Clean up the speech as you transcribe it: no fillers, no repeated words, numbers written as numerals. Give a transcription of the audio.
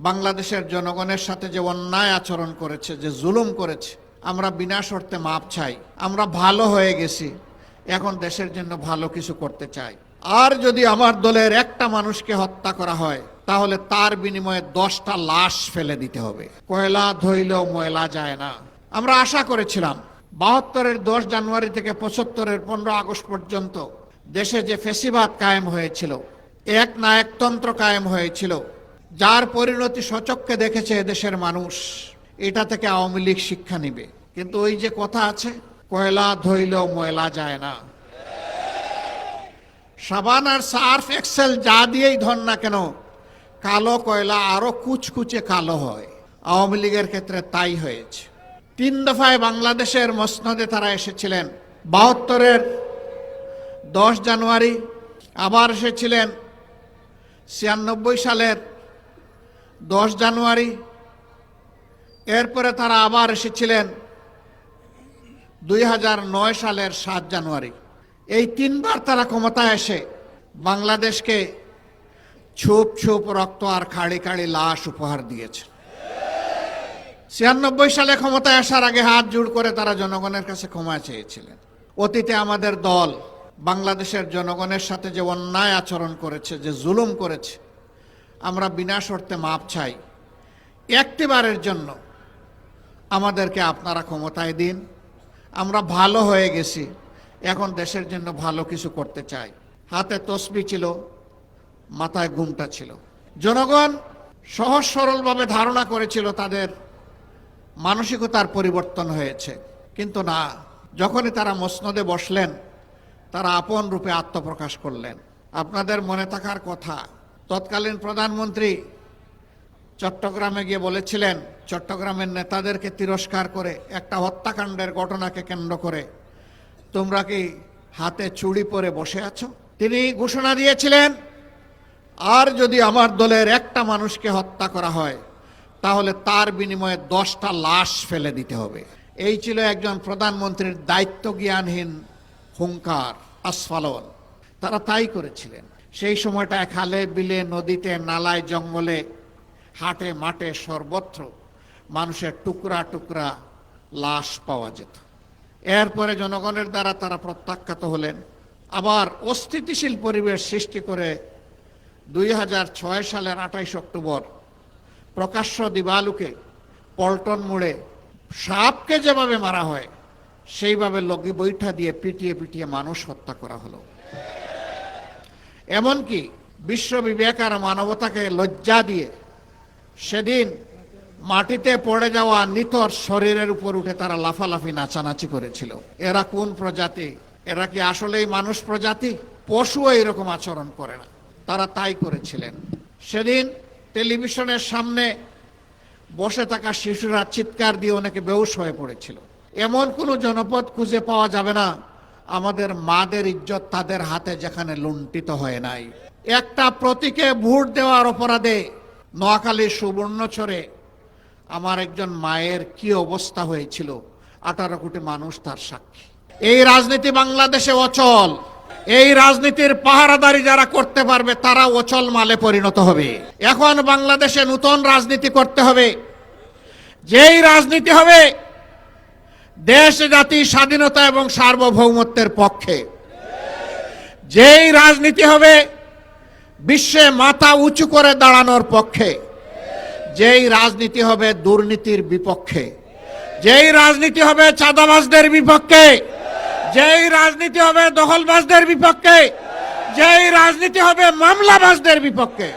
বাংলাদেশের জনগণের সাথে যে অন্যায় আচরণ করেছে, যে জুলুম করেছে, আমরা বিনা শর্তে মাপ চাই। আমরা ভালো হয়ে গেছি, এখন দেশের জন্য ভালো কিছু করতে চাই। আর যদি আমার দলের একটা মানুষকে হত্যা করা হয়, তাহলে তার বিনিময়ে 10টা লাশ ফেলে দিতে হবে। কয়লা ধইলেও ময়লা যায় না। আমরা আশা করেছিলাম 72-এর 10 জানুয়ারি থেকে 75-এর 15 আগস্ট পর্যন্ত দেশে যে ফ্যাসিবাদ কায়েম হয়েছিল, এক নায়কতন্ত্র কায়েম হয়েছিল, যার পরিণতি সচক্ষে দেখেছে দেশের মানুষ, এটা থেকে আওয়ামী লীগ শিক্ষা নিবে। কিন্তু ওই যে কথা আছে, কয়লা ধইলেও ময়লা যায় না। সাবান আর সার্ফ এক্সেল যা দিয়েই ধর না কেন, কালো কয়লা আরো কুচকুচে কালো হয়। আওয়ামী লীগের ক্ষেত্রে তাই হয়েছে। 3 দফায় বাংলাদেশের মসনদে তারা এসেছিলেন। 72-এর 10 জানুয়ারি, আবার এসেছিলেন 96 সালের 10 জানুয়ারি, এরপরে তারা আবার এসেছিলেন 2009 সালের 7 জানুয়ারি। এই 3 বার তারা ক্ষমতায় এসে বাংলাদেশকে ছুপ ছুপ রক্ত আর খাড়ি খাড়ি লাশ উপহার দিয়েছে। 96 সালে ক্ষমতায় আসার আগে হাত জোড় করে তারা জনগণের কাছে ক্ষমা চেয়েছিলেন। অতীতে আমাদের দল বাংলাদেশের জনগণের সাথে যে অন্যায় আচরণ করেছে, যে জুলুম করেছে, আমরা বিনা শর্তে মাপ চাই। একটিবারের জন্য আমাদেরকে আপনারা ক্ষমতায় দিন। আমরা ভালো হয়ে গেছি, এখন দেশের জন্য ভালো কিছু করতে চাই। হাতে তসবি ছিল, মাথায় ঘুমটা ছিল। জনগণ সহজ সরলভাবে ধারণা করেছিল তাদের মানসিকতার পরিবর্তন হয়েছে, কিন্তু না। যখনই তারা মসনদে বসলেন, তারা আপন রূপে আত্মপ্রকাশ করলেন। আপনাদের মনে থাকার কথা, তৎকালীন প্রধানমন্ত্রী চট্টগ্রামে গিয়ে বলেছিলেন, চট্টগ্রামের নেতাদেরকে তিরস্কার করে, একটা হত্যাকাণ্ডের ঘটনাকে কেন্দ্র করে, তোমরা কি হাতে চুড়ি পরে বসে আছো? তিনি ঘোষণা দিয়েছিলেন, আর যদি আমার দলের একটা মানুষকে হত্যা করা হয়, তাহলে তার বিনিময়ে 10টা লাশ ফেলে দিতে হবে। এই ছিল একজন প্রধানমন্ত্রীর দায়িত্ব জ্ঞানহীন হুঙ্কার, আস্ফালন। তারা তাই করেছিলেন। সেই সময়টা খালে বিলে, নদীতে, নালায়, জঙ্গলে, হাটে মাঠে সর্বত্র মানুষের টুকরা টুকরা লাশ পাওয়া যেত। এরপরে জনগণের দ্বারা তারা প্রত্যাখ্যাত হলেন। আবার অস্থিতিশীল পরিবেশ সৃষ্টি করে 2006 সালের 28 অক্টোবর প্রকাশ্য দিবালুকে পল্টন মোড়ে সাপকে যেভাবে মারা হয়, সেইভাবে লগি বৈঠা দিয়ে পিটিয়ে পিটিয়ে মানুষ হত্যা করা হলো। এমনকি বিশ্ব বিবেক আর মানবতাকে লজ্জা দিয়ে সেদিন মাটিতে পড়ে যাওয়া নিথর শরীরের উপর উঠে তারা লাফালাফি নাচানাচি করেছিল। এরা কোন প্রজাতি? এরা কি আসলেই মানুষ প্রজাতি? পশুও এরকম আচরণ করে না। তারা তাই করেছিলেন। সেদিন টেলিভিশনের সামনে বসে থাকা শিশুরা চিৎকার দিয়ে অনেকে বেহুশ হয়ে পড়েছিল। এমন কোনো জনপদ খুঁজে পাওয়া যাবে না আমাদের মাদের ইজ্জত তাদের হাতে যেখানে লুণ্ঠিত হয় নাই। একটা প্রতীকে ভোট দেওয়ার অপরাধে নোয়াখালীর সুবর্ণচরে আমার একজন মায়ের কি অবস্থা হয়েছিল, 18 কোটি মানুষ তার সাক্ষী। এই রাজনীতি বাংলাদেশে অচল। এই রাজনীতির পাহারাদারি যারা করতে পারবে তারা অচল মালে পরিণত হবে। এখন বাংলাদেশে নতুন রাজনীতি করতে হবে, যেই রাজনীতি হবে দেশ জাতি স্বাধীনতা এবং সার্বভৌমত্বের পক্ষে, যেই রাজনীতি হবে বিশ্বে মাথা উঁচু করে দাঁড়ানোর পক্ষে, যেই রাজনীতি হবে দুর্নীতির বিপক্ষে, যেই রাজনীতি হবে চাঁদাবাজদের বিপক্ষে, যেই রাজনীতি হবে দখলবাজদের বিপক্ষে, যেই রাজনীতি হবে মামলাবাজদের বিপক্ষে।